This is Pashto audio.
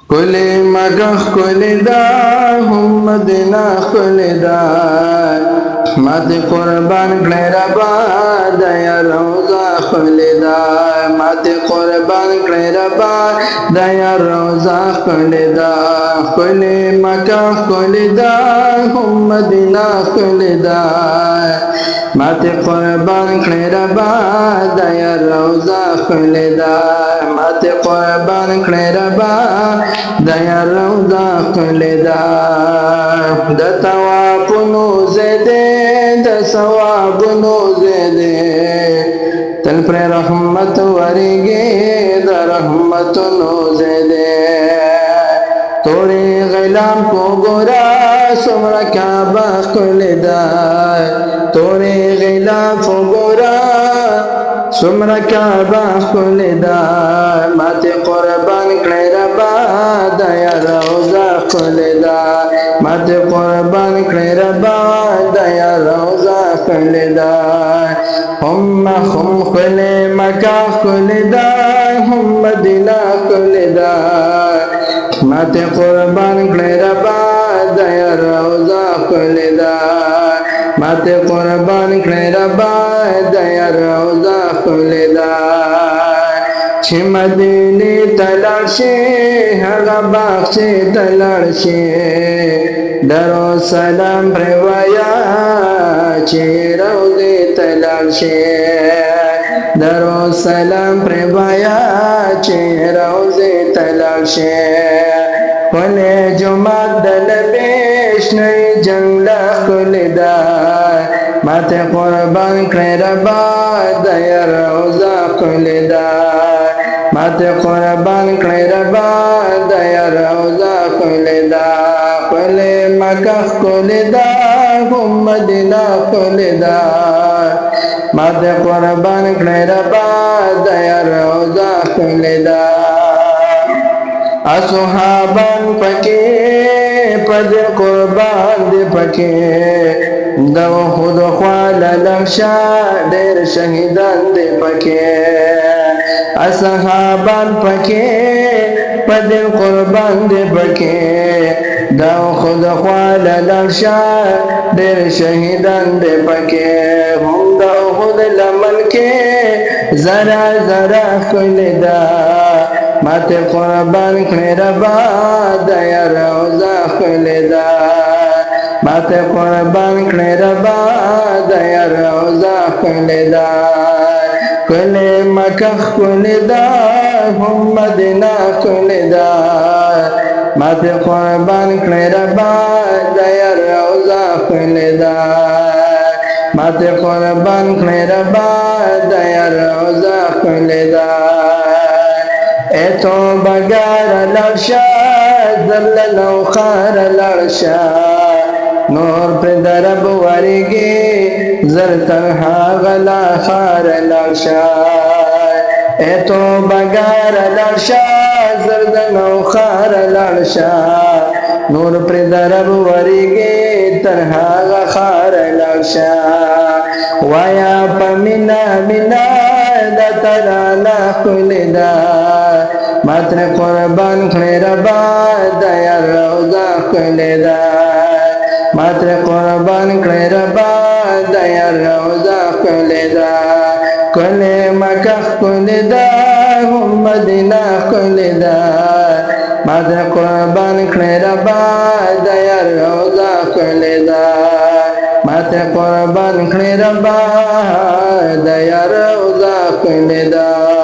کلی مکه کلی دا هم مدینه کلی دا مات قربان کړی ربا د یا روضه کلی دا مات قربان کړی ربا د یا روضه کلی دا کلی مکه کلی دا هم مدینه کلی دا مات قربان کړی ربا د یا روضه کلی دا مات قربان کړی ربا د یا روضه کلی دا د طوافونو زده د ثوابونو زده تل پر رحمت ورګي د رحمتونو زده توړي غلام کو ګورا سمرا کعبه کلی دا توړي غلام کو ګورا سمرا کعبه کلی دا ماته قربان کړی ربا د یا روضه کلی دا ماته قربان کړی ربا د یا روضه کلی دا هم کلی مکه کلی دا هم مدینه کلی دا ماته قربان کړی ربا د یا روضه کلی دا ماته قربان کړی ربا د یا روضه کلی دا چې مدینه تلل شي هغه باغ چې تلل شي درو سلام پر ویا چې روضه تلل شي درو سلام پر ویا چې روضه تلل شي ولې جمعه د نبی شنه جنگله کلی دا ماته قربان کړی ربا د یا روضه کلی دا ماته قربان کړی ربا د یا روضه کلی دا کلی مکه کلی دا هم مدینه کلی دا ماته قربان کړی ربا د یا روضه کلی دا اصحابان پکې پد قربان دی پکې دو خود خوال لغشا ډېر شهیدان دی پکې اصحابان پکې پد قربان دی پکې دو خود خوال لغشا ډېر شهیدان دی پکې هم دو خود لمن کې زرا زرا کلی دا ماته قربان کړی ربا د یا روضه کلی دا ماته قربان کړی ربا د یا روضه کلی دا کلی مکه کلی دا هم مدینه کلی دا ماته قربان کړی ربا د یا روضه کلی دا ماته قربان کړی ربا د یا روضه کلی دا ایتو بگار لرشا ذل لو خار لرشا نور پر درب ورگی زر تنها غلا خار لرشا ایتو بگار لرشا زرد لو خار لرشا نور پر درب ورگی تنها غخار لرشا ویا پمینا منا دا ترانا کلی دا ماته قربان کړی ربا د یا روضه کلی دا ماته قربان کړی ربا د یا روضه کلی دا کلی مکه کلی دا هم مدینه کلی دا ماته قربان کړی ربا د یا روضه کلی دا ماته قربان کړی ربا د یا روضه کلی دا